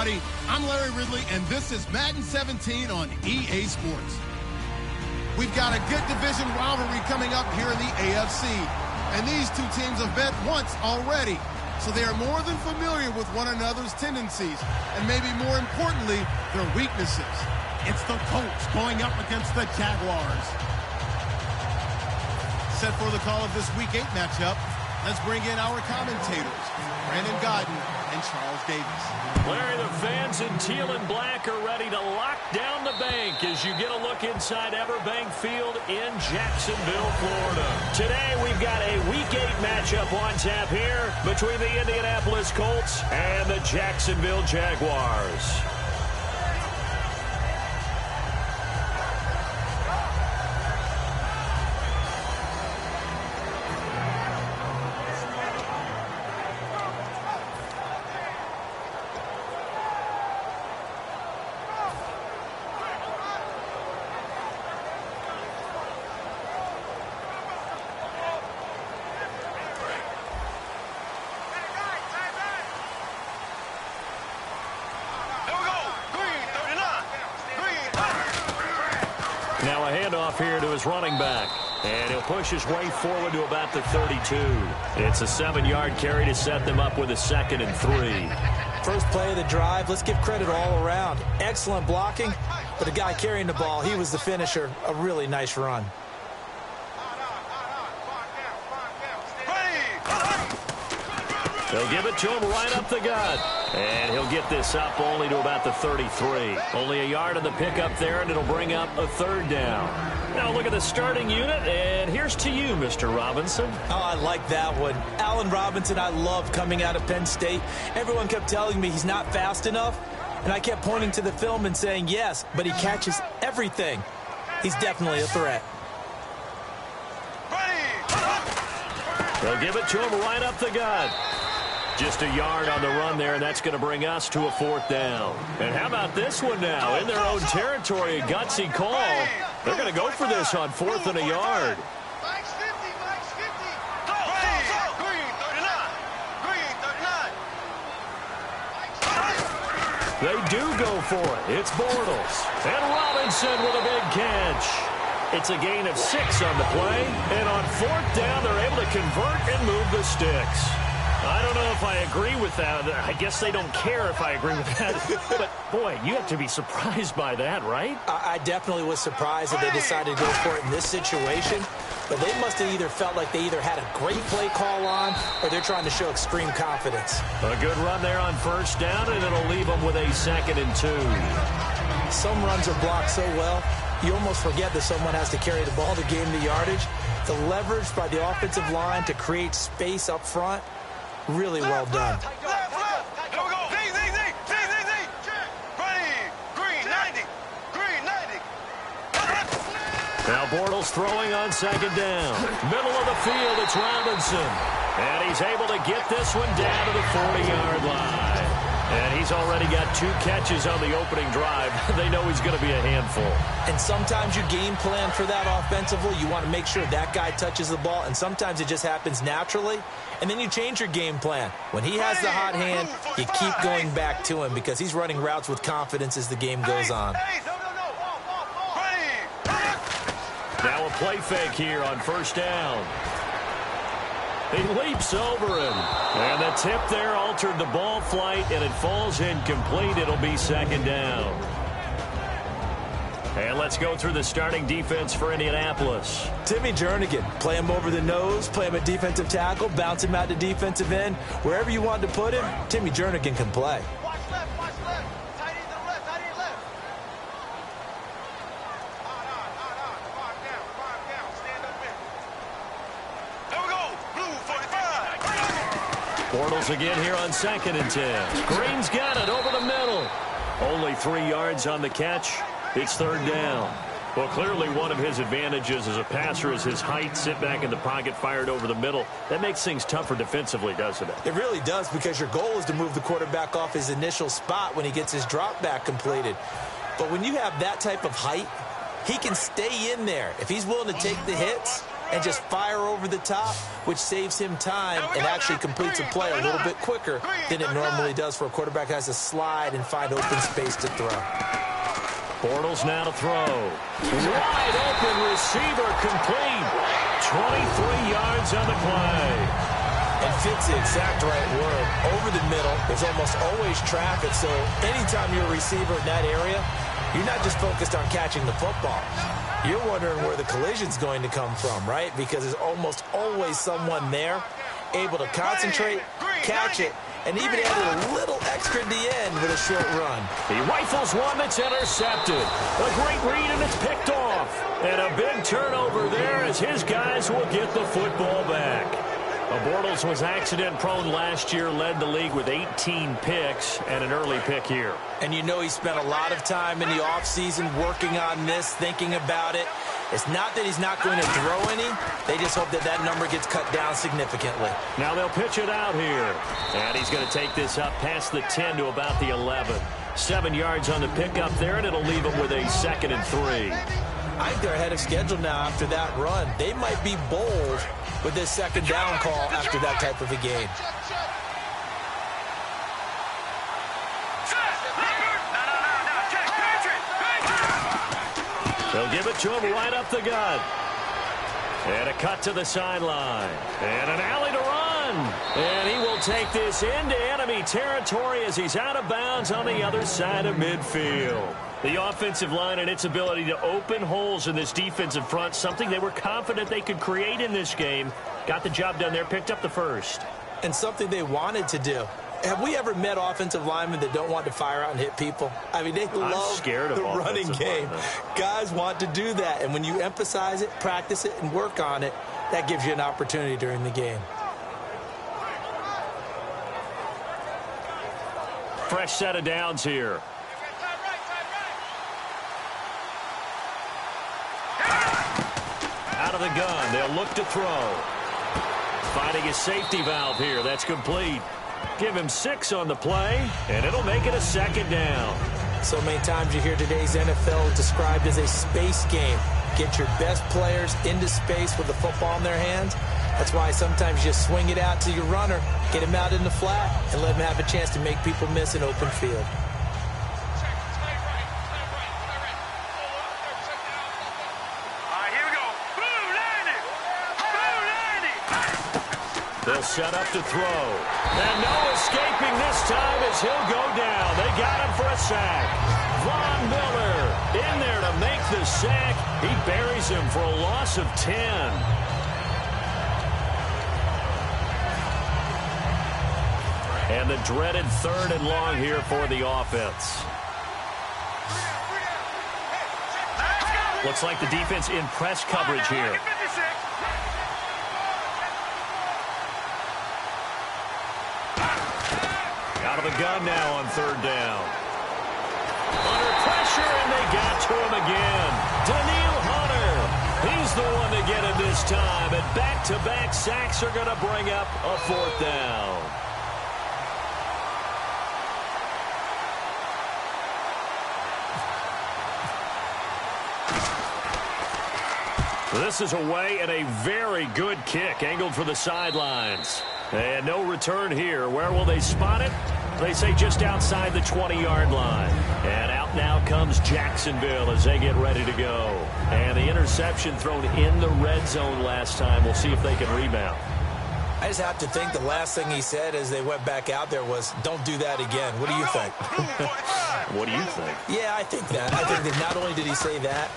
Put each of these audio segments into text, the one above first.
everybody. I'm Larry Ridley, and this is Madden 17 on EA Sports. We've got a good division rivalry coming up here in the AFC, and these two teams have met once already, so they are more than familiar with one another's tendencies, and maybe more importantly, their weaknesses. It's the Colts going up against the Jaguars. Set for the call of this Week 8 matchup, let's bring in our commentators, Brandon Godden and Charles Davis. Larry, the fans in teal and black are ready to lock down the bank as you get a look inside Everbank Field in Jacksonville, Florida. Today, we've got a Week 8 matchup on tap here between the Indianapolis Colts and the Jacksonville Jaguars. Now a handoff here to his running back. And he'll push his way forward to about the 32. It's a 7-yard carry to set them up with a 2nd and 3. First play of the drive, let's give credit all around. Excellent blocking, but the guy carrying the ball, he was the finisher. A really nice run. They'll give it to him right up the gut. And he'll get this up only to about the 33. Only a yard on the pickup there, and it'll bring up a 3rd down. Now look at the starting unit, and here's to you, Mr. Robinson. Oh, I like that one. Allen Robinson, I love coming out of Penn State. Everyone kept telling me he's not fast enough, and I kept pointing to the film and saying yes, but he catches everything. He's definitely a threat. They'll give it to him right up the gut. Just a yard on the run there, and that's going to bring us to a 4th down. And how about this one now? In their own territory, a gutsy call. They're going to go for this on 4th and a yard. They do go for it. It's Bortles. And Robinson with a big catch. It's a gain of 6 on the play. And on 4th down, they're able to convert and move the sticks. I don't know if I agree with that. I guess they don't care if I agree with that. But, boy, you have to be surprised by that, right? I definitely was surprised that they decided to go for it in this situation. But they must have either felt like they either had a great play call on or they're trying to show extreme confidence. A good run there on 1st down, and it'll leave them with a 2nd and 2. Some runs are blocked so well, you almost forget that someone has to carry the ball to gain the yardage. The leverage by the offensive line to create space up front, really well done. Now Bortles throwing on 2nd down. Middle of the field, it's Robinson. And he's able to get this one down to the 40-yard line. And he's already got 2 catches on the opening drive. They know he's going to be a handful. And sometimes you game plan for that offensively. You want to make sure that guy touches the ball, and sometimes it just happens naturally. And then you change your game plan. When he has the hot hand, you keep going back to him because he's running routes with confidence as the game goes on. Now a play fake here on 1st down. He leaps over him. And the tip there altered the ball flight, and it falls incomplete. It'll be 2nd down. And let's go through the starting defense for Indianapolis. Timmy Jernigan, play him over the nose, play him at defensive tackle, bounce him out to defensive end. Wherever you want to put him, Timmy Jernigan can play. Watch left, watch left. Tight end to the left, tight end left. Farm down, stand up in. There we go, blue 45. Bortles again here on 2nd and 10. Green's got it over the middle. Only 3 yards on the catch. It's 3rd down. Well, clearly one of his advantages as a passer is his height. Sit back in the pocket, fired over the middle. That makes things tougher defensively, doesn't it? It really does, because your goal is to move the quarterback off his initial spot when he gets his drop back completed. But when you have that type of height, he can stay in there. If he's willing to take the hits, and just fire over the top, which saves him time and actually completes a play a little bit quicker than it normally does for a quarterback who has to slide and find open space to throw. Bortles now to throw. Wide open receiver complete. 23 yards on the play. And fits the exact right word. Over the middle, there's almost always traffic, so anytime you're a receiver in that area, you're not just focused on catching the football. You're wondering where the collision's going to come from, right? Because there's almost always someone there able to concentrate, catch it, and even add a little extra at the end with a short run. He rifles one that's intercepted. A great read, and it's picked off. And a big turnover there as his guys will get the football back. Bortles was accident-prone last year, led the league with 18 picks and an early pick here. And you know he spent a lot of time in the offseason working on this, thinking about it. It's not that he's not going to throw any. They just hope that that number gets cut down significantly. Now they'll pitch it out here. And he's going to take this up past the 10 to about the 11. 7 yards on the pickup there, and it'll leave him with a 2nd and 3. I think they're ahead of schedule now after that run. They might be bold with this 2nd down call after that type of a game. They'll give it to him right up the gut. And a cut to the sideline. And an alley to run. And he will take this into enemy territory as he's out of bounds on the other side of midfield. The offensive line and its ability to open holes in this defensive front, something they were confident they could create in this game. Got the job done there, picked up the first. And something they wanted to do. Have we ever met offensive linemen that don't want to fire out and hit people? I mean, they love the running game. Guys want to do that. And when you emphasize it, practice it, and work on it, that gives you an opportunity during the game. Fresh set of downs here. Out of the gun, they'll look to throw. Finding a safety valve here. That's complete. Give him 6 on the play, and it'll make it a 2nd down. So many times you hear today's NFL described as a space game. Get your best players into space with the football in their hands. That's why sometimes you swing it out to your runner, get him out in the flat, and let him have a chance to make people miss an open field. They'll set up to throw. And no escaping this time as he'll go down. They got him for a sack. Von Miller in there to make the sack. He buries him for a loss of 10. And the dreaded 3rd and long here for the offense. Looks like the defense in press coverage here. Out of the gun now on 3rd down. Under pressure, and they got to him again. Daniil Hunter. He's the one to get him this time. And back-to-back sacks are going to bring up a 4th down. This is away and a very good kick angled for the sidelines. And no return here. Where will they spot it? They say just outside the 20-yard line. And out now comes Jacksonville as they get ready to go. And the interception thrown in the red zone last time. We'll see if they can rebound. I just have to think the last thing he said as they went back out there was, don't do that again. What do you think? What do you think? Yeah, I think that. I think that not only did he say that,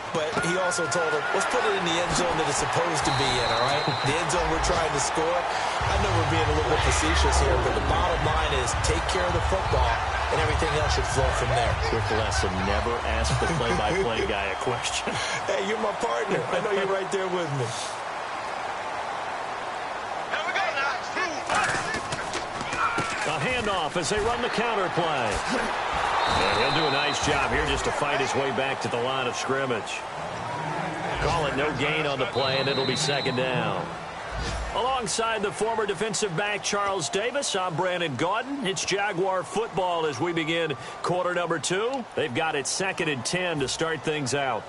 but he also told him, let's put it in the end zone that it's supposed to be in, all right? The end zone we're trying to score. I know we're being a little bit facetious here, but the bottom line is take care of the football, and everything else should flow from there. Quick lesson, never ask the play-by-play guy a question. Hey, you're my partner. I know you're right there with me. A handoff as they run the counter play. And he'll do a nice job here just to fight his way back to the line of scrimmage. Call it no gain on the play, and it'll be 2nd down. Alongside the former defensive back Charles Davis, I'm Brandon Gaudin. It's Jaguar football as we begin quarter number 2. They've got it 2nd and 10 to start things out.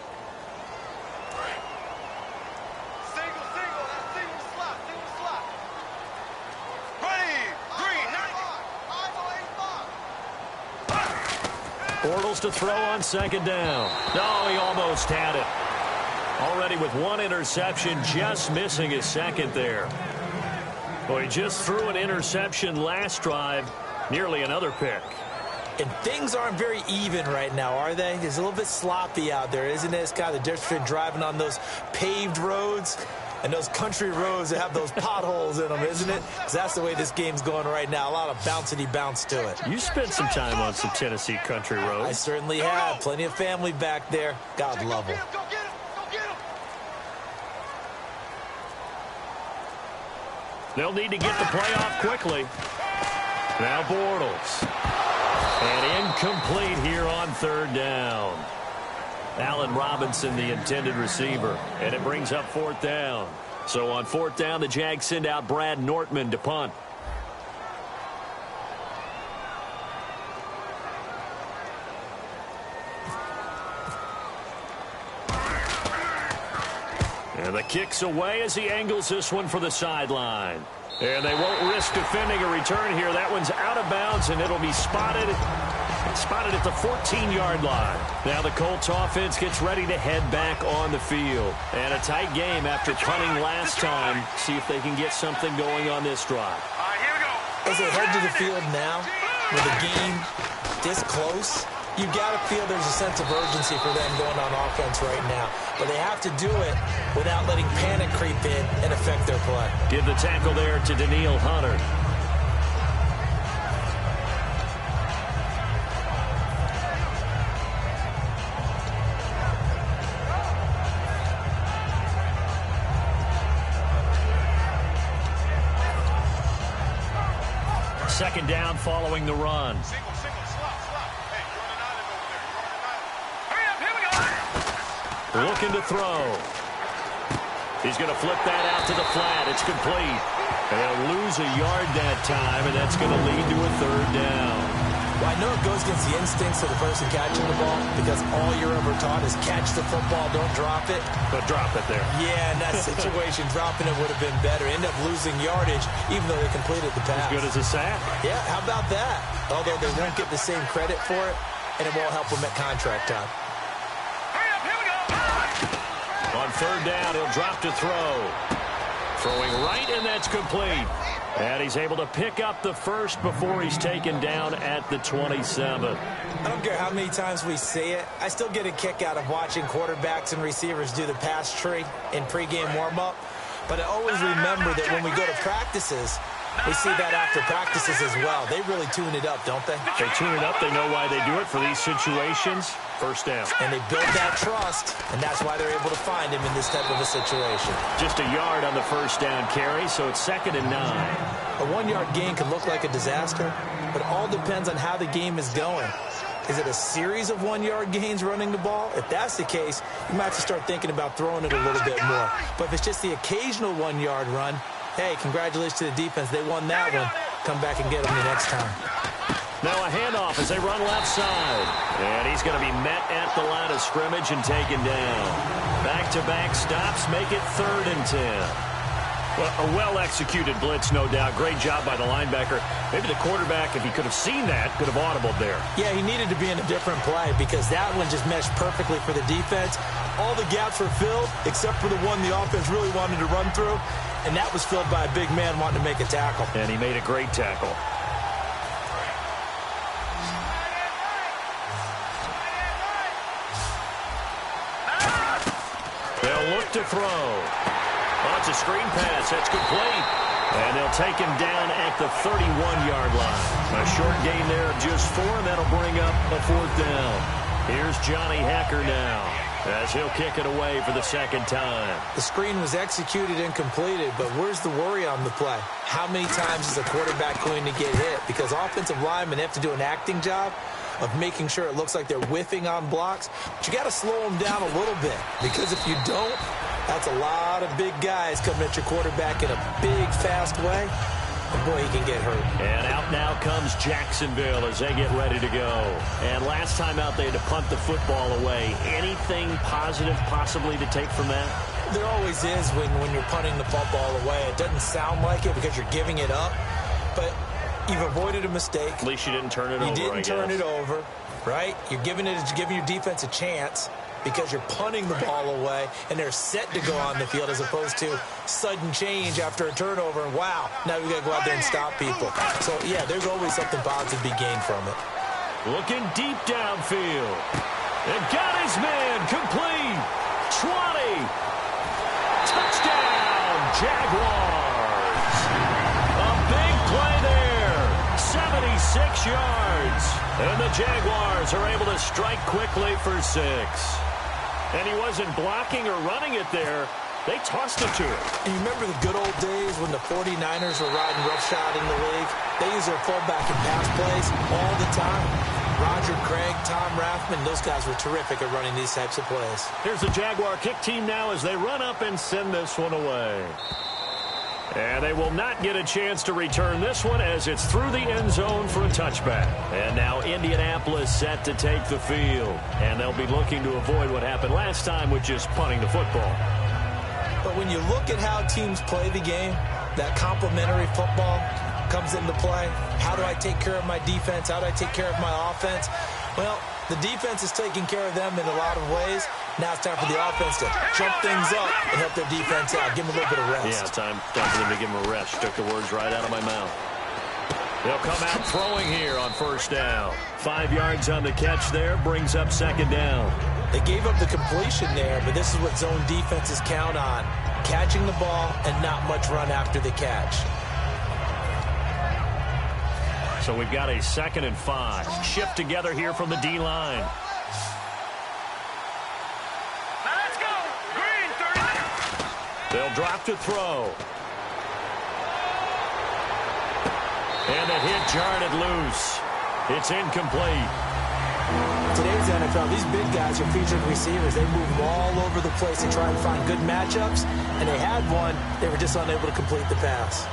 Bortles to throw on second down. No, he almost had it. Already with one interception, just missing his second there. Well, he just threw an interception last drive, nearly another pick. And things aren't very even right now, are they? It's a little bit sloppy out there, isn't it? It's kind of the difference between driving on those paved roads and those country roads that have those potholes in them, isn't it? Because that's the way this game's going right now. A lot of bouncy bounce to it. You spent some time on some Tennessee country roads. I certainly have. Plenty of family back there. God love them. They'll need to get the play off quickly. Now Bortles. And incomplete here on third down. Allen Robinson, the intended receiver. And it brings up fourth down. So on fourth down, the Jags send out Brad Nortman to punt. And the kick's away as he angles this one for the sideline. And they won't risk defending a return here. That one's out of bounds, and it'll be spotted at the 14-yard line. Now the Colts offense gets ready to head back on the field. And a tight game after punting last time. See if they can get something going on this drive. As they head to the field now, with the game this close, you've got to feel there's a sense of urgency for them going on offense right now. But they have to do it without letting panic creep in and affect their play. Give the tackle there to Danielle Hunter. Second down following the run. Looking to throw. He's going to flip that out to the flat. It's complete. They'll lose a yard that time, and that's going to lead to a third down. Well, I know it goes against the instincts of the person catching the ball because all you're ever taught is catch the football, don't drop it. But drop it there. Yeah, in that situation, dropping it would have been better. End up losing yardage, even though they completed the pass. As good as a sack. Yeah, how about that? Although they won't get the same credit for it, and it won't help them at contract time. On third down, he'll drop to throw. Throwing right, and that's complete. And he's able to pick up the first before he's taken down at the 27. I don't care how many times we see it. I still get a kick out of watching quarterbacks and receivers do the pass tree in pregame warm-up. But I always remember that when we go to practices, we see that after practices as well. They really tune it up, don't they? They tune it up. They know why they do it for these situations. First down. And they build that trust, and that's why they're able to find him in this type of a situation. Just a yard on the first down carry, so it's 2nd and 9. A 1-yard gain can look like a disaster, but it all depends on how the game is going. Is it a series of 1-yard gains running the ball? If that's the case, you might have to start thinking about throwing it a little bit more. But if it's just the occasional 1-yard run, hey, congratulations to the defense. They won that one. Come back and get them the next time. Now a handoff as they run left side. And he's going to be met at the line of scrimmage and taken down. Back-to-back stops make it 3rd and 10. Well, a well-executed blitz, no doubt. Great job by the linebacker. Maybe the quarterback, if he could have seen that, could have audibled there. Yeah, he needed to be in a different play because that one just meshed perfectly for the defense. All the gaps were filled except for the one the offense really wanted to run through, and that was filled by a big man wanting to make a tackle. And he made a great tackle. They'll look to throw. Oh, it's a screen pass. That's complete. And they'll take him down at the 31-yard line. A short gain there of just 4, and that'll bring up a 4th down. Here's Johnny Hacker now as he'll kick it away for the 2nd time. The screen was executed and completed, but where's the worry on the play? How many times is a quarterback going to get hit? Because offensive linemen have to do an acting job of making sure it looks like they're whiffing on blocks. But you got to slow them down a little bit, because if you don't, that's a lot of big guys coming at your quarterback in a big, fast way. And boy, he can get hurt. And out now comes Jacksonville as they get ready to go. And last time out, they had to punt the football away. Anything positive possibly to take from that? There always is when you're punting the football away. It doesn't sound like it because you're giving it up, but you've avoided a mistake. At least you didn't turn it over, You didn't turn it over. right? You're giving your defense a chance because you're punting the ball away, and they're set to go on the field as opposed to sudden change after a turnover, and wow, now we got to go out there and stop people. So, yeah, there's always something positive to be gained from it. Looking deep downfield. And got his man complete. 20. Touchdown, Jaguars. A big play there. 76 yards. And the Jaguars are able to strike quickly for 6. And he wasn't blocking or running it there. They tossed it to him. And you remember the good old days when the 49ers were riding roughshod in the league? They used their fullback in pass plays all the time. Roger Craig, Tom Rathman, those guys were terrific at running these types of plays. Here's the Jaguar kick team now as they run up and send this one away. And they will not get a chance to return this one as it's through the end zone for a touchback. And now Indianapolis set to take the field. And they'll be looking to avoid what happened last time with just punting the football. But when you look at how teams play the game, that complementary football comes into play. How do I take care of my defense? How do I take care of my offense? Well, the defense is taking care of them in a lot of ways. Now it's time for the offense to jump things up and help their defense out. Give them a little bit of rest. Yeah, time for them to give them a rest. Took the words right out of my mouth. They'll come out throwing here on first down. 5 yards on the catch there. Brings up second down. They gave up the completion there, but this is what zone defenses count on. Catching the ball and not much run after the catch. So we've got a 2nd and 5. Shift together here from the D-line. Now let's go. Green, 30. They'll drop to throw. And the hit jarred it loose. It's incomplete. Today's NFL, these big guys are featured receivers. They move all over the place to try and find good matchups, and they had one. They were just unable to complete the pass.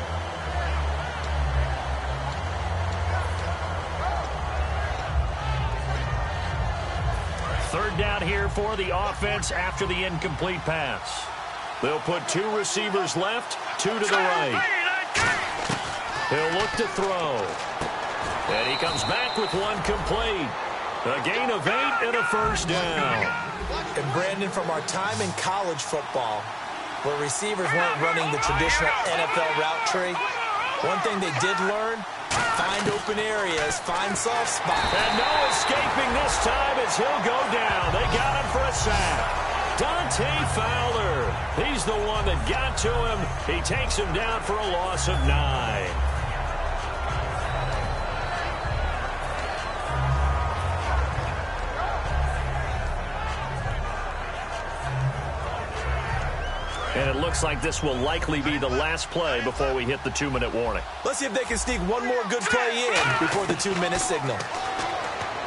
Third down here for the offense after the incomplete pass. They'll put 2 receivers left, 2 to the right. He'll look to throw. And he comes back with 1 complete. A gain of 8 and a first down. And Brandon, from our time in college football, where receivers weren't running the traditional NFL route tree, one thing they did learn, find open areas, find soft spots. And no escaping this time as he'll go down. They got him for a sack. Dante Fowler. He's the one that got to him. He takes him down for a loss of 9. And it looks like this will likely be the last play before we hit the 2-minute warning. Let's see if they can sneak one more good play in before the 2-minute signal.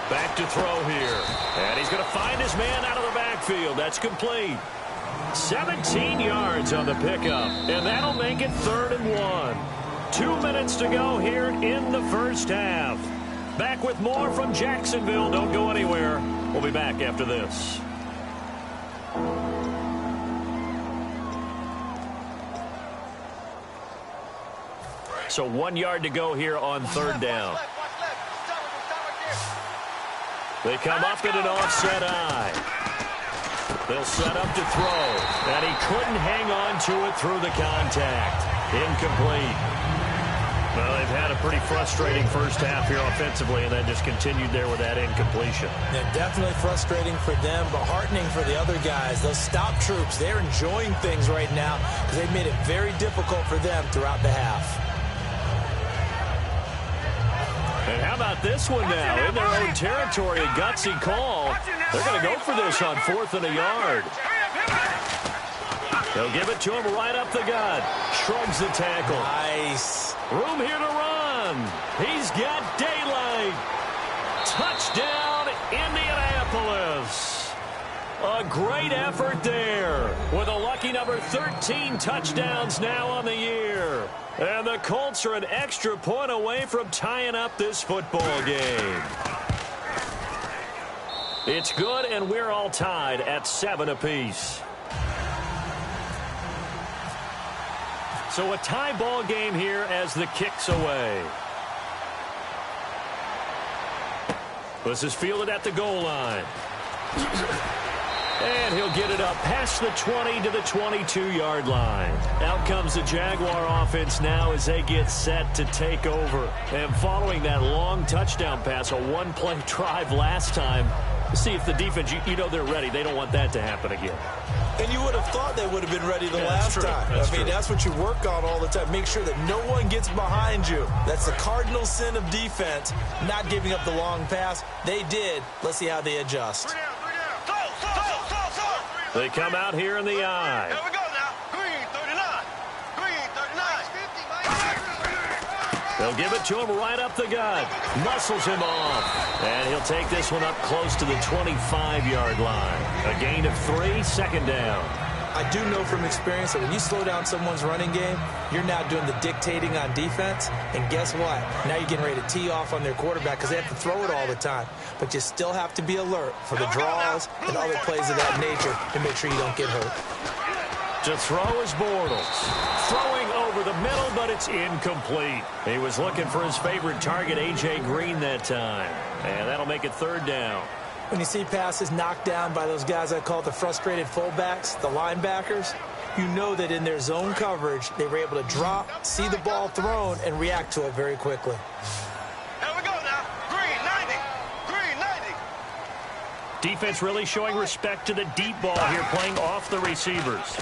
Back to throw here. And he's going to find his man out of the backfield. That's complete. 17 yards on the pickup. And that'll make it 3rd and 1. 2 minutes to go here in the first half. Back with more from Jacksonville. Don't go anywhere. We'll be back after this. So 1 yard to go here on 3rd down. They come up in an offset eye. They'll set up to throw. And he couldn't hang on to it through the contact. Incomplete. Well, they've had a pretty frustrating first half here offensively, and that just continued there with that incompletion. Yeah, definitely frustrating for them, but heartening for the other guys. Those stop troops, they're enjoying things right now because they've made it very difficult for them throughout the half. And how about this one now? In their own territory, a gutsy call. They're going to go for this on 4th and a yard. They'll give it to him right up the gut. Shrugs the tackle. Nice. Room here to run. He's got daylight. Touchdown, Indianapolis. A great effort there with a lucky number 13 touchdowns now on the year. And the Colts are an extra point away from tying up this football game. It's good, and we're all tied at 7 apiece. So a tie ball game here as the kick's away. This is fielded at the goal line. And he'll get it up past the 20 to the 22-yard line. Out comes the Jaguar offense now as they get set to take over. And following that long touchdown pass, a one-play drive last time, see if the defense, you know they're ready. They don't want that to happen again. And you would have thought they would have been ready the last time. I mean, that's what you work on all the time. Make sure that no one gets behind you. That's the cardinal sin of defense, not giving up the long pass. They did. Let's see how they adjust. They come out here in the eye. Here we go now. Green 39. Green 39. They'll give it to him right up the gut. Muscles him off. And he'll take this one up close to the 25-yard line. A gain of 3, second down. I do know from experience that when you slow down someone's running game, you're now doing the dictating on defense. And guess what? Now you're getting ready to tee off on their quarterback because they have to throw it all the time. But you still have to be alert for the draws and other plays of that nature to make sure you don't get hurt. To throw is Bortles. Throwing over the middle, but it's incomplete. He was looking for his favorite target, A.J. Green, that time. And that'll make it third down. When you see passes knocked down by those guys I call the frustrated fullbacks, the linebackers, you know that in their zone coverage, they were able to drop, see the ball thrown, and react to it very quickly. Here we go now. Green 90. Green 90. Defense really showing respect to the deep ball here, playing off the receivers.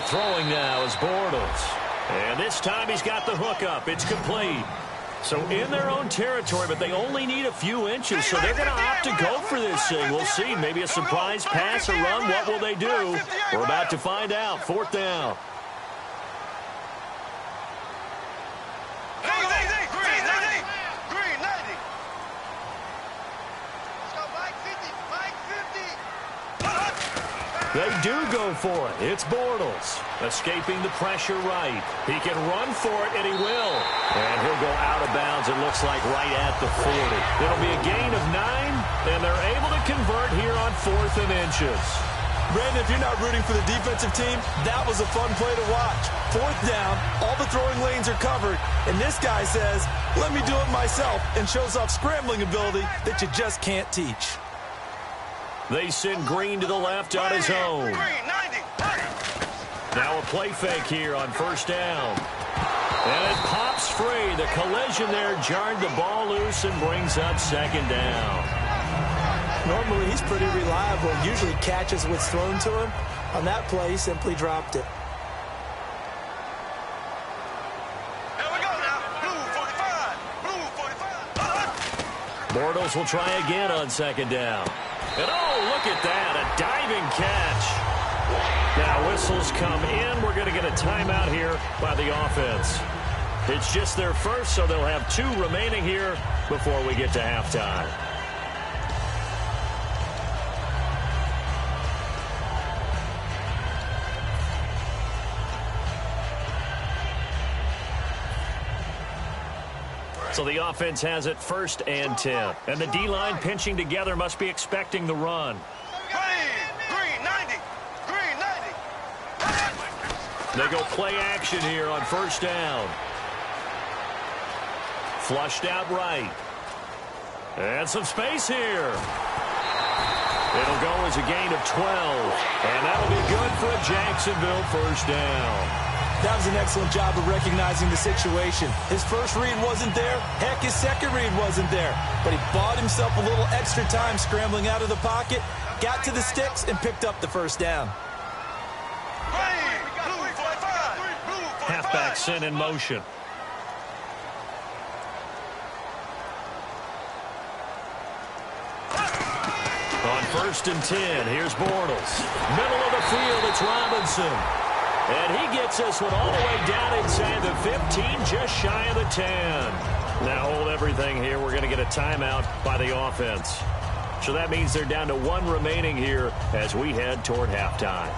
Throwing now is Bortles. And this time he's got the hook up. It's complete. So in their own territory, but they only need a few inches, so they're going to opt to go for this thing. We'll see. Maybe a surprise pass or run. What will they do? We're about to find out. Fourth down. Green 90. Green 90. Let's go, Mike 50. Mike 50. They do go for it. It's Bortles. Escaping the pressure right. He can run for it, and he will. And he'll go out of bounds, it looks like, right at the 40. It'll be a gain of 9, and they're able to convert here on 4th and inches. Brandon, if you're not rooting for the defensive team, that was a fun play to watch. 4th down, all the throwing lanes are covered, and this guy says, let me do it myself, and shows off scrambling ability that you just can't teach. They send Green to the left on his own. Green 90. Now a play fake here on first down. And it pops free. The collision there jarred the ball loose and brings up second down. Normally, he's pretty reliable. Usually catches what's thrown to him. On that play, he simply dropped it. Here we go now. Blue 45. Blue 45. Bortles will try again on second down. And oh, look at that. A diving catch. Now whistles come in. We're going to get a timeout here by the offense. It's just their first, so they'll have 2 remaining here before we get to halftime. So the offense has it 1st and 10. And the D-line pinching together must be expecting the run. Green 90. Green 90. They go play action here on first down. Flushed out right. And some space here. It'll go as a gain of 12. And that'll be good for a Jacksonville first down. That was an excellent job of recognizing the situation. His first read wasn't there. Heck, his second read wasn't there. But he bought himself a little extra time scrambling out of the pocket, got to the sticks, and picked up the first down. Halfback sent in motion. On 1st and 10, here's Bortles. Middle of the field, it's Robinson. And he gets this one all the way down inside the 15, just shy of the 10. Now hold everything here. We're going to get a timeout by the offense. So that means they're down to 1 remaining here as we head toward halftime.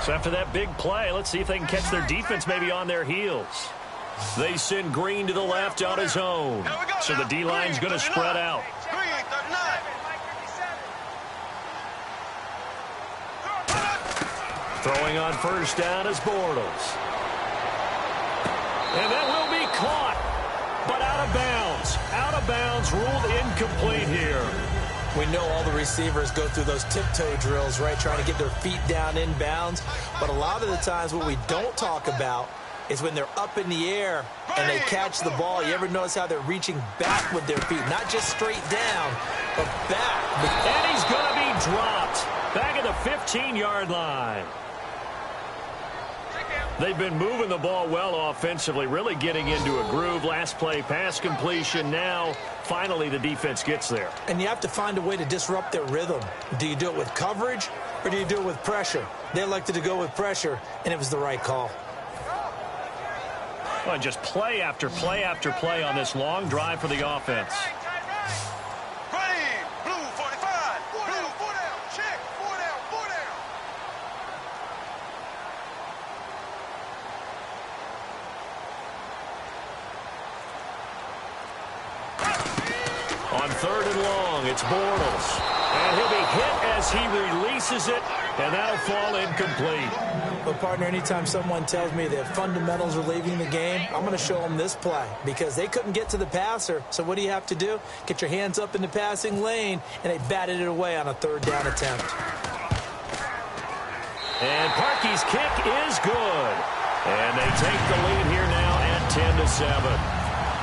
So after that big play, let's see if they can catch their defense maybe on their heels. They send Green to the left on his own. So the D-line's going to spread out. Green 39. Throwing on first down is Bortles. And that will be caught, but out of bounds. Colts. Out of bounds, ruled incomplete here. We know all the receivers go through those tiptoe drills, right, trying to get their feet down in bounds. But a lot of the times what we don't talk about is when they're up in the air and they catch the ball. You ever notice how they're reaching back with their feet? Not just straight down, but back. And he's going to be dropped back at the 15-yard line. They've been moving the ball well offensively, really getting into a groove. Last play, pass completion. Now, finally, the defense gets there. And you have to find a way to disrupt their rhythm. Do you do it with coverage or do you do it with pressure? They elected to go with pressure, and it was the right call. Well, just play after play after play on this long drive for the offense. On 3rd and long, it's Bortles. And he'll be hit as he releases it, and that'll fall incomplete. Well, partner, anytime someone tells me that fundamentals are leaving the game, I'm going to show them this play because they couldn't get to the passer. So what do you have to do? Get your hands up in the passing lane, and they batted it away on a 3rd down attempt. And Parkey's kick is good. And they take the lead here now at 10-7.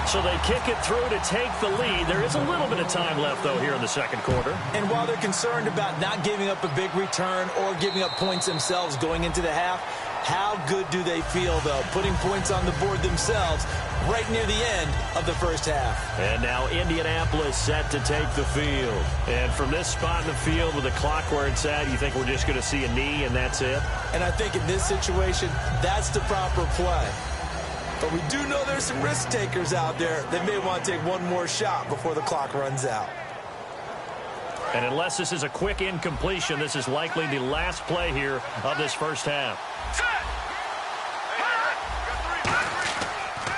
So they kick it through to take the lead. There is a little bit of time left, though, here in the second quarter. And while they're concerned about not giving up a big return or giving up points themselves going into the half, how good do they feel, though, putting points on the board themselves right near the end of the first half? And now Indianapolis set to take the field. And from this spot in the field with the clock where it's at, you think we're just going to see a knee and that's it? And I think in this situation, that's the proper play. But we do know there's some risk takers out there that may want to take one more shot before the clock runs out. And unless this is a quick incompletion, this is likely the last play here of this first half.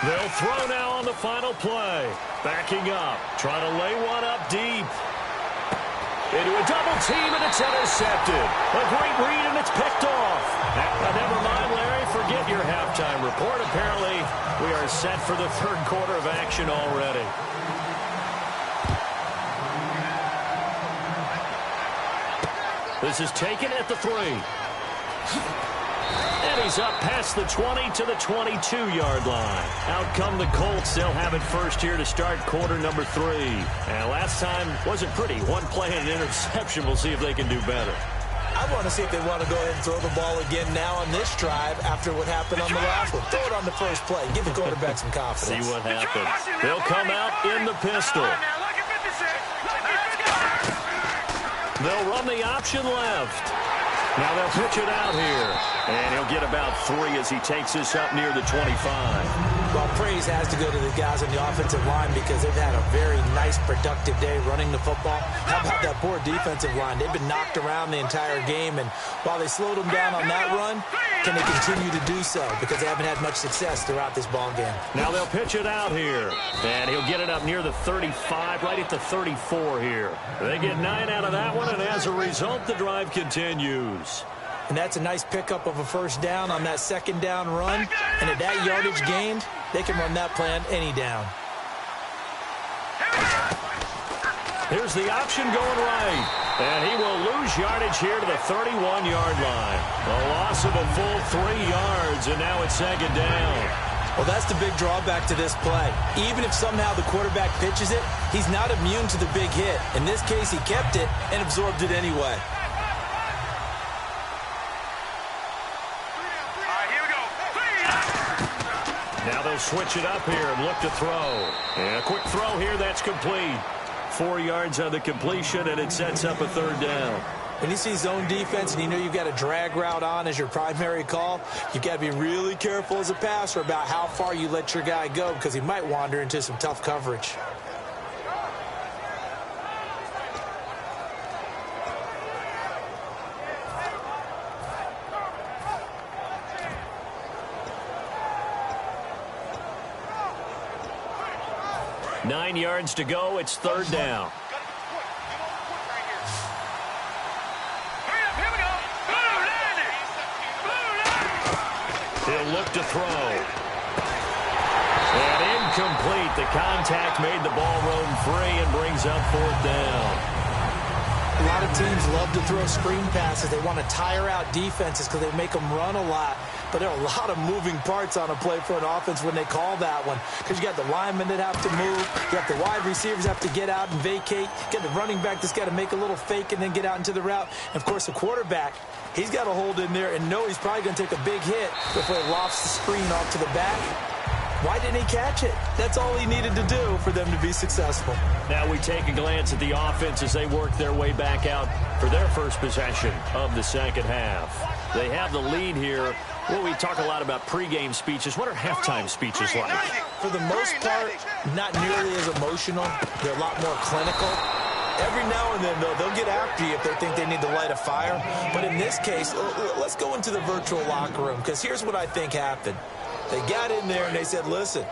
They'll throw now on the final play. Backing up, trying to lay one up deep. Into a double team, and it's intercepted. A great read, and it's picked off. Never mind, Larry, forget your halftime report. Apparently, we are set for the 3rd quarter of action already. This is taken at the 3. And he's up past the 20 to the 22-yard line. Out come the Colts. They'll have it first here to start quarter number 3. And last time wasn't pretty. One play and an interception. We'll see if they can do better. I want to see if they want to go ahead and throw the ball again now on this drive after what happened on the last one. Throw it on the first play. Give the quarterback some confidence. See what happens. They'll come out in the pistol. They'll run the option left. Now they'll pitch it out here. And he'll get about 3 as he takes this up near the 25. Well, praise has to go to the guys on the offensive line because they've had a very nice, productive day running the football. How about that poor defensive line? They've been knocked around the entire game, and while they slowed them down on that run, can they continue to do so? Because they haven't had much success throughout this ball game. Now they'll pitch it out here. And he'll get it up near the 35, right at the 34 here. They get 9 out of that one, and as a result, the drive continues. And that's a nice pickup of a first down on that 2nd down run. And at that yardage gained, they can run that play on any down. Here's the option going right. And he will lose yardage here to the 31-yard line. A loss of a full 3 yards, and now it's 2nd down. Well, that's the big drawback to this play. Even if somehow the quarterback pitches it, he's not immune to the big hit. In this case, he kept it and absorbed it anyway. Now they'll switch it up here and look to throw. And a quick throw here, that's complete. 4 yards on the completion, and it sets up a 3rd down. When you see zone defense and you know you've got a drag route on as your primary call, you've got to be really careful as a passer about how far you let your guy go because he might wander into some tough coverage. Nine yards to go. It's 3rd down. He'll look to throw. And incomplete. The contact made the ball roam free and brings up 4th down. A lot of teams love to throw screen passes. They want to tire out defenses because they make them run a lot. But there are a lot of moving parts on a play for an offense when they call that one. Because you got the linemen that have to move. You got the wide receivers have to get out and vacate. You got the running back that's got to make a little fake and then get out into the route. And, of course, the quarterback, he's got to hold in there and know he's probably going to take a big hit before he lofts the screen off to the back. Why didn't he catch it? That's all he needed to do for them to be successful. Now we take a glance at the offense as they work their way back out for their first possession of the second half. They have the lead here. Well, we talk a lot about pregame speeches. What are halftime speeches like? For the most part, not nearly as emotional. They're a lot more clinical. Every now and then, though, they'll get after you if they think they need to light a fire. But in this case, let's go into the virtual locker room, because here's what I think happened. They got in there and they said, listen,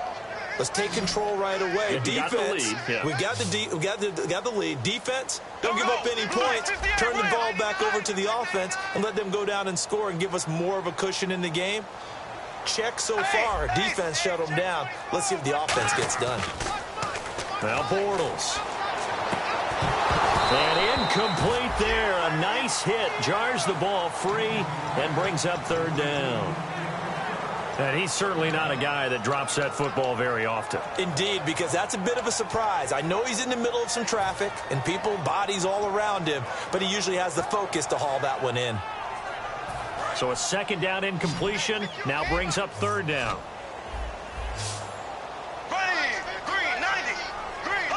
let's take control right away. Defense, we got the lead. Defense, don't give up any points. Turn the ball back over to the offense and let them go down and score and give us more of a cushion in the game. Check so far. Defense shut them down. Let's see if the offense gets done. Now Bortles. And incomplete there. A nice hit. Jars the ball free and brings up 3rd down. And he's certainly not a guy that drops that football very often. Indeed, because that's a bit of a surprise. I know he's in the middle of some traffic and people, bodies all around him, but he usually has the focus to haul that one in. So a 2nd down incompletion now brings up 3rd down. Green, 90. Green.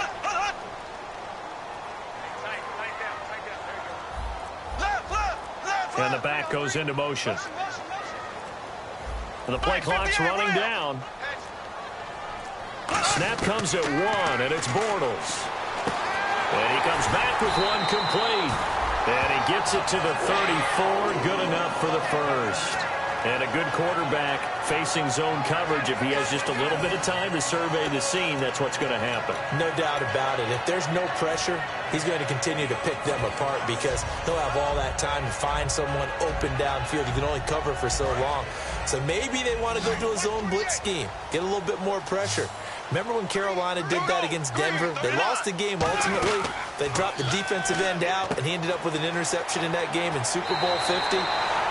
Left. And the back goes into motion. The play clock's running down. Snap comes at 1, and it's Bortles. And he comes back with one complete. And he gets it to the 34, good enough for the first. And a good quarterback facing zone coverage. If he has just a little bit of time to survey the scene, that's what's going to happen. No doubt about it. If there's no pressure, he's going to continue to pick them apart because he'll have all that time to find someone open downfield. You can only cover for so long. So maybe they want to go to a zone blitz scheme, get a little bit more pressure. Remember when Carolina did that against Denver? They lost the game ultimately. They dropped the defensive end out, and he ended up with an interception in that game in Super Bowl 50.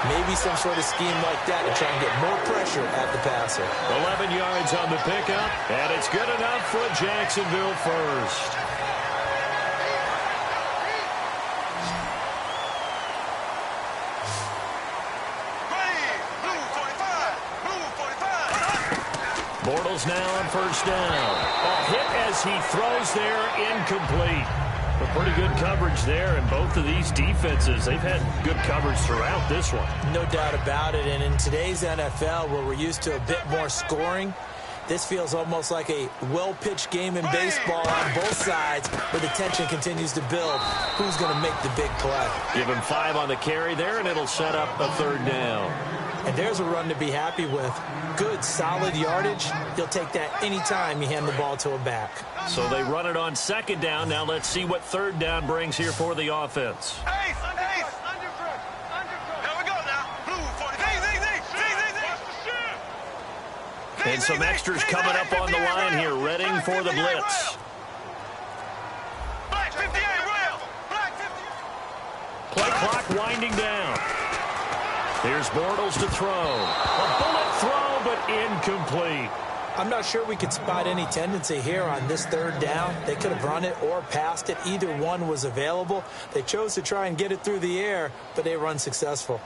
Maybe some sort of scheme like that to try and get more pressure at the passer. 11 yards on the pickup, and it's good enough for a Jacksonville first. Bortles now on 1st down. A hit as he throws there, incomplete. But pretty good coverage there, and both of these defenses, they've had good coverage throughout this one. No doubt about it, and in today's NFL, where we're used to a bit more scoring, this feels almost like a well-pitched game in baseball on both sides, where the tension continues to build. Who's going to make the big play? Give him 5 on the carry there, and it'll set up a 3rd down. And there's a run to be happy with. Good, solid yardage. He'll take that anytime you hand the ball to a back. So they run it on 2nd down. Now let's see what 3rd down brings here for the offense. Ace. Here we go now. Blue 40. And some extras coming up on the line here, readying for the blitz. Black 58, rail. Black 58. Play clock winding down. Here's Bortles to throw. A bullet throw, but incomplete. I'm not sure we could spot any tendency here on this 3rd down. They could have run it or passed it. Either one was available. They chose to try and get it through the air, but they were unsuccessful.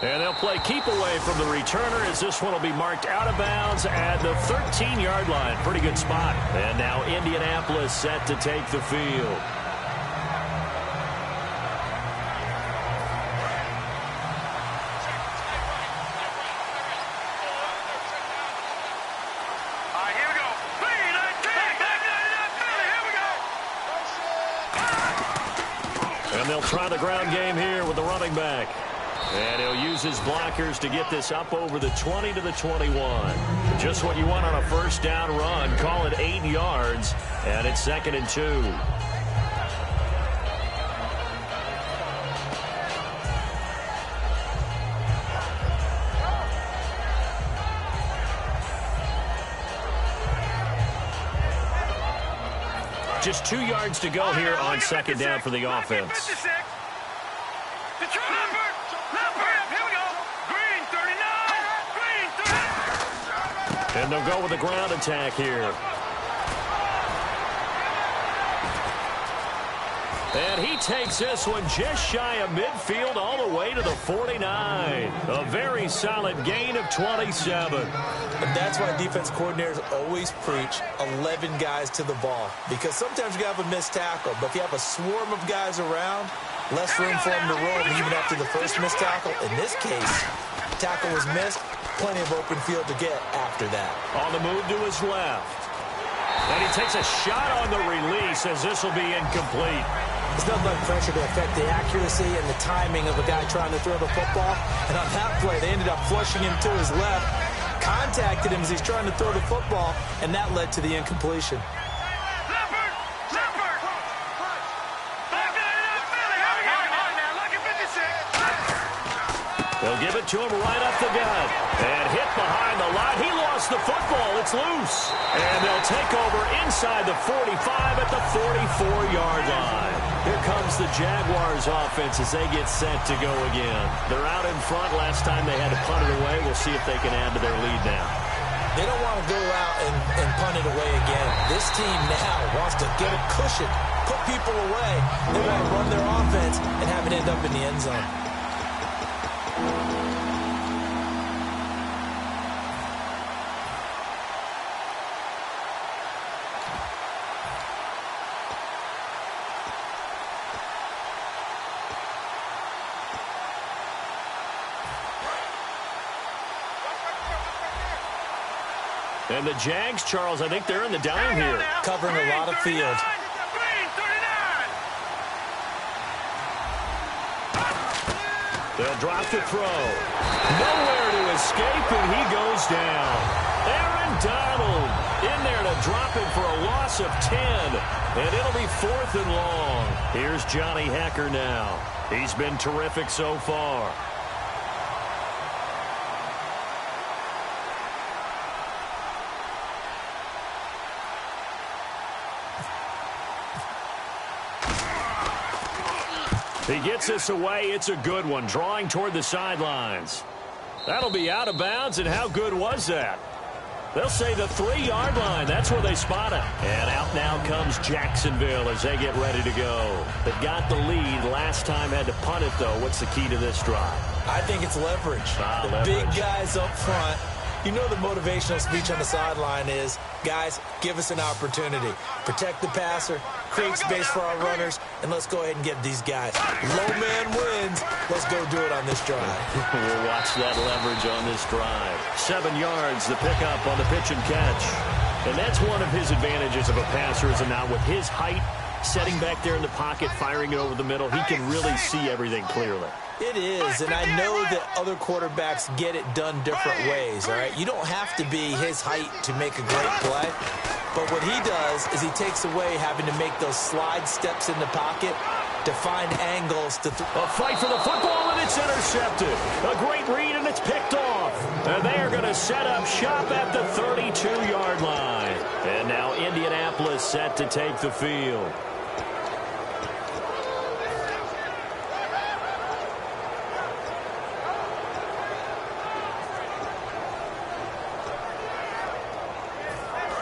And they'll play keep away from the returner as this one will be marked out of bounds at the 13-yard line. Pretty good spot. And now Indianapolis set to take the field. All right, here we go. And they'll try the ground game here with the running back. And he'll use his blockers to get this up over the 20 to the 21. Just what you want on a first down run. Call it 8 yards, and it's 2nd and 2. Just 2 yards to go here on 2nd down for the offense. And they'll go with a ground attack here. And he takes this one just shy of midfield all the way to the 49. A very solid gain of 27. And that's why defense coordinators always preach 11 guys to the ball. Because sometimes you have a missed tackle, but if you have a swarm of guys around, less room for them to roam even after the first missed tackle. In this case, tackle was missed, plenty of open field to get after that. On the move to his left. And he takes a shot on the release as this will be incomplete. There's nothing like pressure to affect the accuracy and the timing of a guy trying to throw the football. And on that play, they ended up flushing him to his left, contacted him as he's trying to throw the football, and that led to the incompletion. They'll give it to him right up the gut. And hit behind the line. He lost the football. It's loose. And they'll take over inside the 45 at the 44-yard line. Here comes the Jaguars offense as they get set to go again. They're out in front. Last time they had to punt it away. We'll see if they can add to their lead now. They don't want to go out and punt it away again. This team now wants to get a cushion, put people away. They want to run their offense and have it end up in the end zone. And the Jags, Charles, I think they're in the dime here. Covering a lot of field. They'll drop the throw. Nowhere to escape, and he goes down. Aaron Donald in there to drop him for a loss of 10. And it'll be 4th and long. Here's Johnny Hecker now. He's been terrific so far. He gets this away. It's a good one, drawing toward the sidelines. That'll be out of bounds, and how good was that? They'll say the 3-yard line. That's where they spot him. And out now comes Jacksonville as they get ready to go. They got the lead. Last time had to punt it, though. What's the key to this drive? I think it's leverage. Big guys up front. You know the motivational speech on the sideline is, guys, give us an opportunity. Protect the passer, create space for our runners, and let's go ahead and get these guys. Low man wins. Let's go do it on this drive. We'll watch that leverage on this drive. 7 yards, the pickup on the pitch and catch. And that's one of his advantages of a passer, is now with his height, setting back there in the pocket, firing it over the middle, he can really see everything clearly. It is, and I know that other quarterbacks get it done different ways, all right? You don't have to be his height to make a great play, but what he does is he takes away having to make those slide steps in the pocket to find angles to a fight for the football, and it's intercepted. A great read, and it's picked off. And they are going to set up shop at the 32-yard line. And now Indianapolis set to take the field.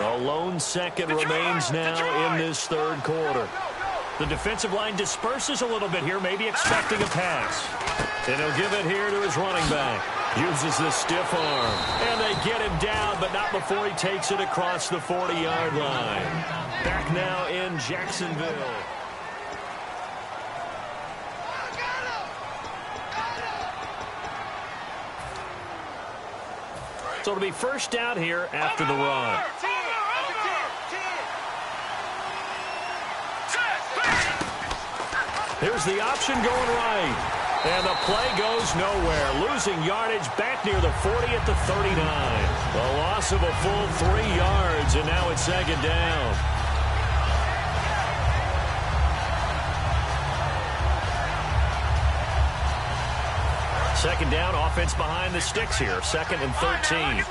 A lone second remains now in this third quarter. The defensive line disperses a little bit here, maybe expecting a pass. And he'll give it here to his running back. Uses the stiff arm. And they get him down, but not before he takes it across the 40-yard line. Back now in Jacksonville. So it'll be first down here after the run. Here's the option going right. And the play goes nowhere. Losing yardage back near the 40 at the 39. A loss of a full 3 yards, and now it's second down. Second down, offense behind the sticks here. Second and 13.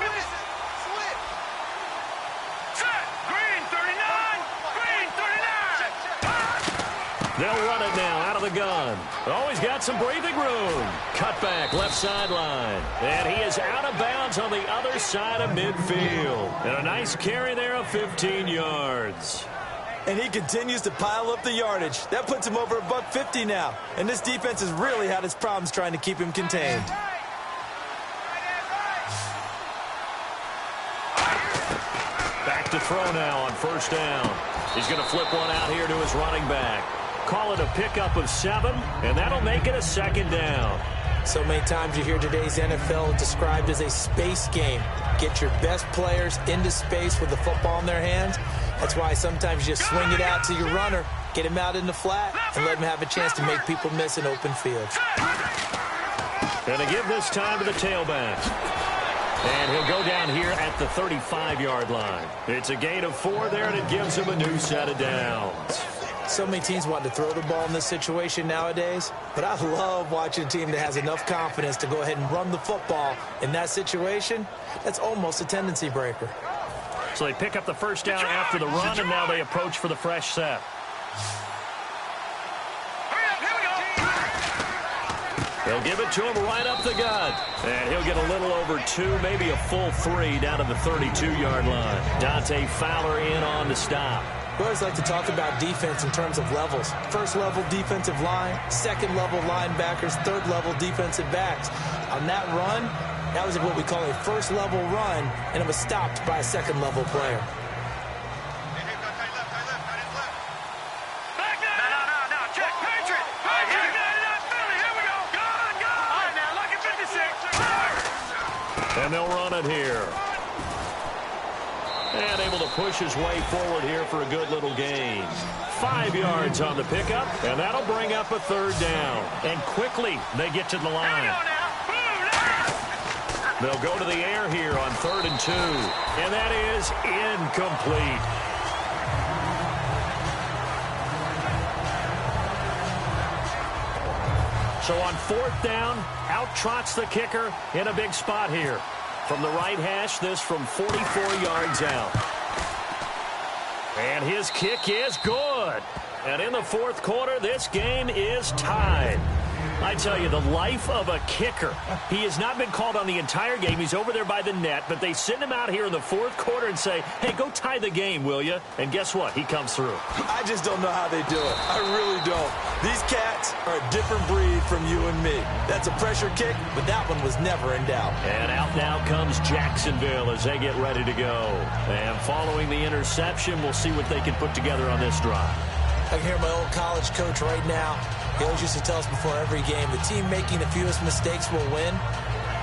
They'll run it now out of the gun. Oh, he's got some breathing room. Cut back, left sideline. And he is out of bounds on the other side of midfield. And a nice carry there of 15 yards. And he continues to pile up the yardage. That puts him over $150 now. And this defense has really had its problems trying to keep him contained. Back to throw now on first down. He's going to flip one out here to his running back. Call it a pickup of 7, and that'll make it a second down. So many times you hear today's NFL described as a space game. Get your best players into space with the football in their hands. That's why sometimes you just swing it out to your runner, get him out in the flat, and let him have a chance to make people miss an open field. Going to give this time to the tailback. And he'll go down here at the 35-yard line. It's a gain of 4 there, and it gives him a new set of downs. So many teams want to throw the ball in this situation nowadays, but I love watching a team that has enough confidence to go ahead and run the football in that situation. That's almost a tendency breaker. So they pick up the first down after the run, and now they approach for the fresh set. They'll give it to him right up the gut. And he'll get a little over 2, maybe a full 3 down to the 32-yard line. Dante Fowler in on the stop. We always like to talk about defense in terms of levels. First-level defensive line, second-level linebackers, third-level defensive backs. On that run, that was what we call a first-level run, and it was stopped by a second-level player. And they'll run it here. And able to push his way forward here for a good little gain. 5 yards on the pickup, and that'll bring up a third down. And quickly, they get to the line. They'll go to the air here on 3rd and 2. And that is incomplete. So on 4th down, out trots the kicker in a big spot here. From the right hash, this from 44 yards out. And his kick is good. And in the 4th quarter, this game is tied. I tell you, the life of a kicker. He has not been called on the entire game. He's over there by the net, but they send him out here in the 4th quarter and say, hey, go tie the game, will you? And guess what? He comes through. I just don't know how they do it. I really don't. These cats are a different breed from you and me. That's a pressure kick, but that one was never in doubt. And out now comes Jacksonville as they get ready to go. And following the interception, we'll see what they can put together on this drive. I can hear my old college coach right now. He always used to tell us before every game, the team making the fewest mistakes will win.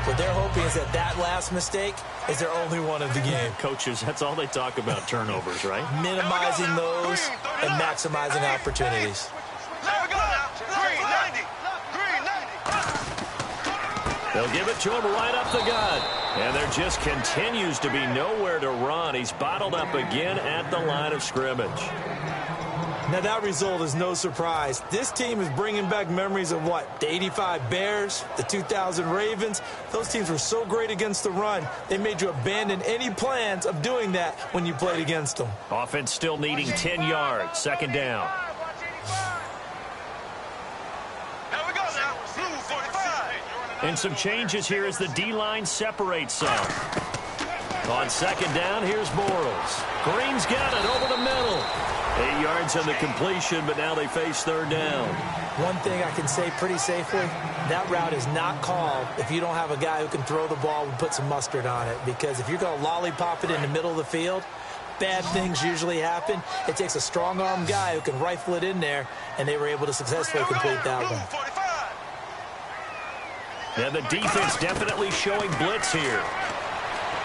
What they're hoping is that that last mistake is their only one of the game. Coaches, that's all they talk about, turnovers, right? Minimizing those and maximizing opportunities. They'll give it to him right up the gut. And there just continues to be nowhere to run. He's bottled up again at the line of scrimmage. Now, that result is no surprise. This team is bringing back memories of what? The 85 Bears, the 2000 Ravens. Those teams were so great against the run, they made you abandon any plans of doing that when you played against them. Offense still needing 10 yards. Second down. And some changes here as the D-line separates some. On second down, here's Bortles. Green's got it over the middle. 8 yards on the completion, but now they face third down. One thing I can say pretty safely, that route is not called if you don't have a guy who can throw the ball and put some mustard on it. Because if you're going to lollipop it in the middle of the field, bad things usually happen. It takes a strong-arm guy who can rifle it in there, and they were able to successfully complete that one. And the defense definitely showing blitz here.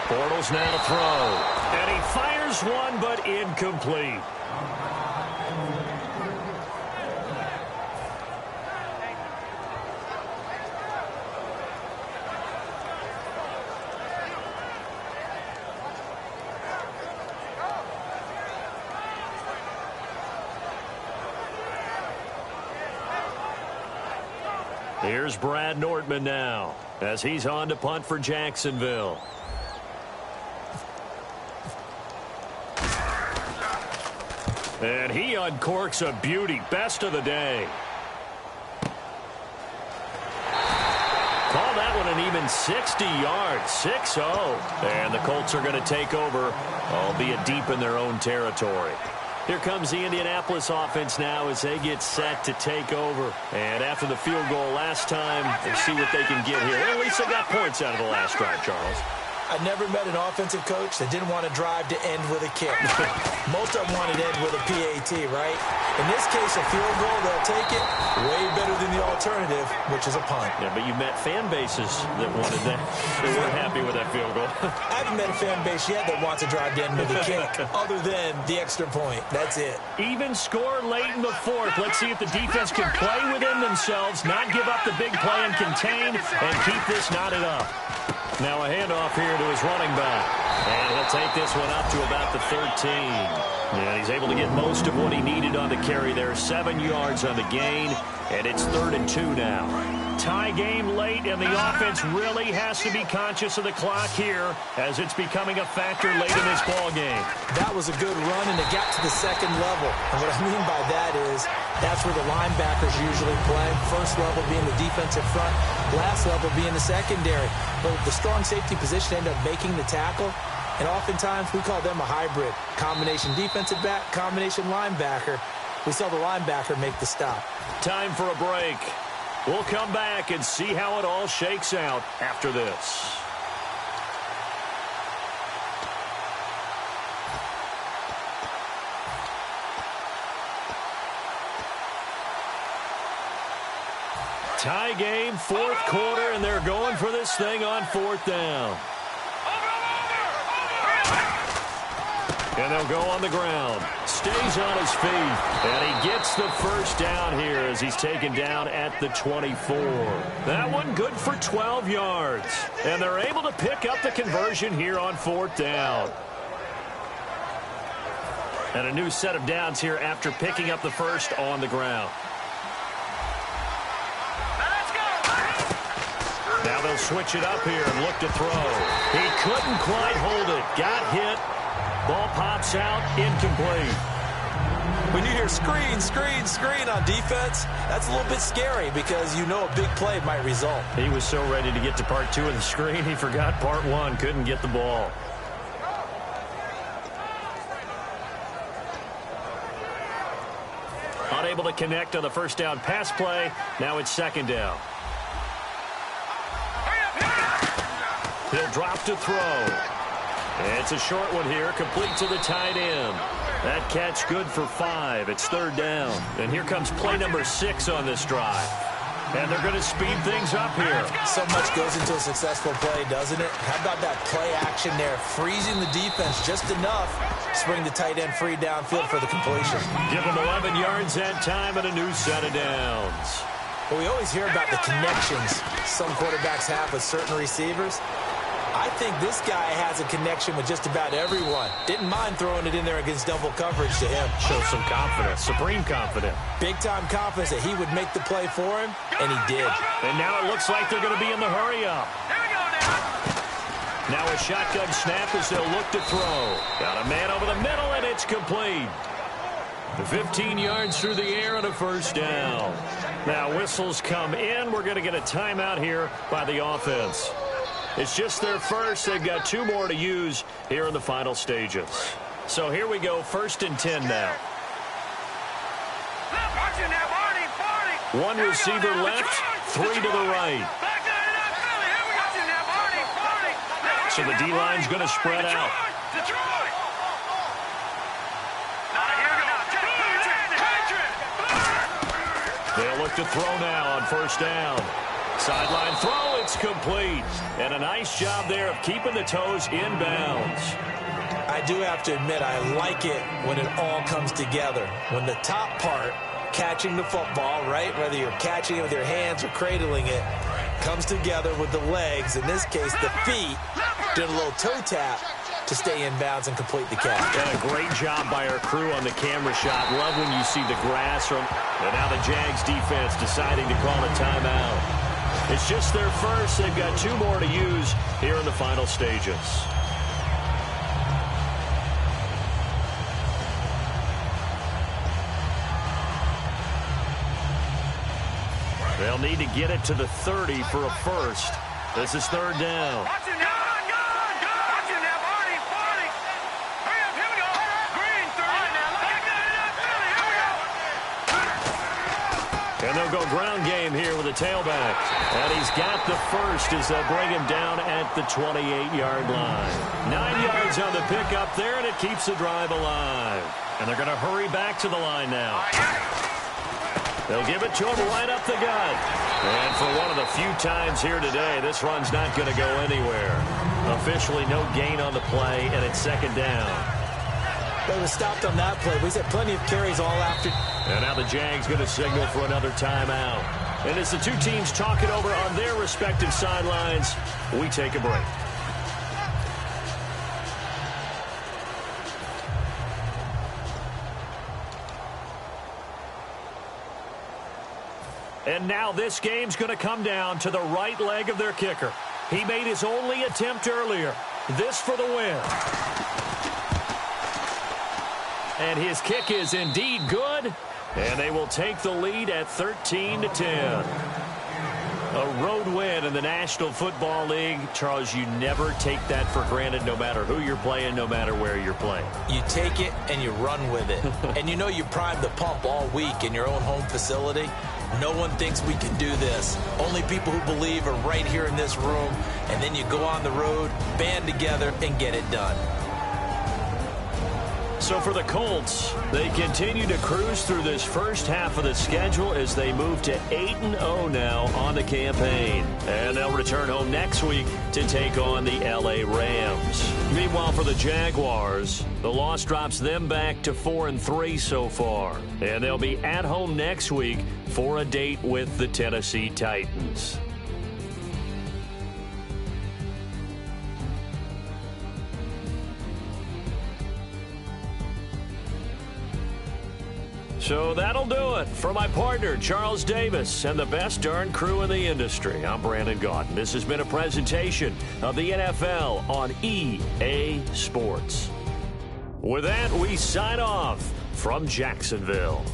Bortles now to throw. And he fires one, but incomplete. Here's Brad Nortman now as he's on to punt for Jacksonville. And he uncorks a beauty. Best of the day. Call that one an even 60 yards. 6-0. And the Colts are going to take over, albeit deep in their own territory. Here comes the Indianapolis offense now as they get set to take over. And after the field goal last time, we'll see what they can get here. At least they got points out of the last drive, Charles. I never met an offensive coach that didn't want to drive to end with a kick. Most of them wanted to end with a PAT, right? In this case, a field goal, they'll take it way better than the alternative, which is a punt. Yeah, but you met fan bases that wanted that. They weren't happy with that field goal. I haven't met a fan base yet that wants to drive to end with a kick, other than the extra point. That's it. Even score late in the fourth. Let's see if the defense can play within themselves, not give up the big play and contain, and keep this knotted up. Now a handoff here to his running back. And he'll take this one up to about the 13. Yeah, he's able to get most of what he needed on the carry there. 7 yards on the gain, and it's 3rd and 2 now. Tie game late, and the offense really has to be conscious of the clock here as it's becoming a factor late in this ball game. That was a good run, and it got to the second level. And what I mean by that is that's where the linebackers usually play. First level being the defensive front, last level being the secondary. But the strong safety position ended up making the tackle, and oftentimes we call them a hybrid. Combination defensive back, combination linebacker. We saw the linebacker make the stop. Time for a break. We'll come back and see how it all shakes out after this. Tie game, 4th quarter, and they're going for this thing on 4th down. And they'll go on the ground. Stays on his feet. And he gets the first down here as he's taken down at the 24. That one good for 12 yards. And they're able to pick up the conversion here on 4th down. And a new set of downs here after picking up the first on the ground. Now they'll switch it up here and look to throw. He couldn't quite hold it. Got hit. Ball pops out, incomplete. When you hear screen, screen, screen on defense, that's a little bit scary because you know a big play might result. He was so ready to get to part 2 of the screen, he forgot part 1, couldn't get the ball. Unable to connect on the first down pass play. Now it's 2nd down. He'll drop to throw. It's a short one here, complete to the tight end. That catch good for 5. It's 3rd down. And here comes play number 6 on this drive. And they're going to speed things up here. So much goes into a successful play, doesn't it? How about that play action there, freezing the defense just enough to bring the tight end free downfield for the completion. Give him 11 yards that time and a new set of downs. Well, we always hear about the connections some quarterbacks have with certain receivers. I think this guy has a connection with just about everyone. Didn't mind throwing it in there against double coverage to him. Shows some confidence, supreme confidence. Big-time confidence that he would make the play for him, and he did. And now it looks like they're going to be in the hurry-up. Now a shotgun snap as they'll look to throw. Got a man over the middle, and it's complete. The 15 yards through the air and a first down. Now whistles come in. We're going to get a timeout here by the offense. It's just their first. They've got 2 more to use here in the final stages. So here we go, 1st and 10 now. 1 receiver left, 3 to the right. So the D-line's going to spread out. They'll look to throw now on 1st down. Sideline throw, it's complete. And a nice job there of keeping the toes inbounds. I do have to admit, I like it when it all comes together. When the top part, catching the football, right, whether you're catching it with your hands or cradling it, comes together with the legs, in this case the feet, did a little toe tap to stay in bounds and complete the catch. And a great job by our crew on the camera shot. Love when you see the grass from. And now the Jags defense deciding to call a timeout. It's just their first. They've got 2 more to use here in the final stages. They'll need to get it to the 30 for a first. This is 3rd down. And they'll go ground game here with a tailback. And he's got the first as they'll bring him down at the 28-yard line. 9 yards on the pickup there, and it keeps the drive alive. And they're going to hurry back to the line now. They'll give it to him right up the gut. And for one of the few times here today, this run's not going to go anywhere. Officially no gain on the play, and it's 2nd down. But it was stopped on that play. We had plenty of carries all after. And now the Jags going to signal for another timeout. And as the 2 teams talk it over on their respective sidelines, we take a break. And now this game's going to come down to the right leg of their kicker. He made his only attempt earlier. This for the win. And his kick is indeed good. And they will take the lead at 13-10. A road win in the National Football League. Charles, you never take that for granted no matter who you're playing, no matter where you're playing. You take it and you run with it. And you know you primed the pump all week in your own home facility. No one thinks we can do this. Only people who believe are right here in this room. And then you go on the road, band together, and get it done. So for the Colts, they continue to cruise through this first half of the schedule as they move to 8-0 now on the campaign. And they'll return home next week to take on the LA Rams. Meanwhile, for the Jaguars, the loss drops them back to 4-3 so far. And they'll be at home next week for a date with the Tennessee Titans. So that'll do it. For my partner, Charles Davis, and the best darn crew in the industry, I'm Brandon Gaudin. This has been a presentation of the NFL on EA Sports. With that, we sign off from Jacksonville.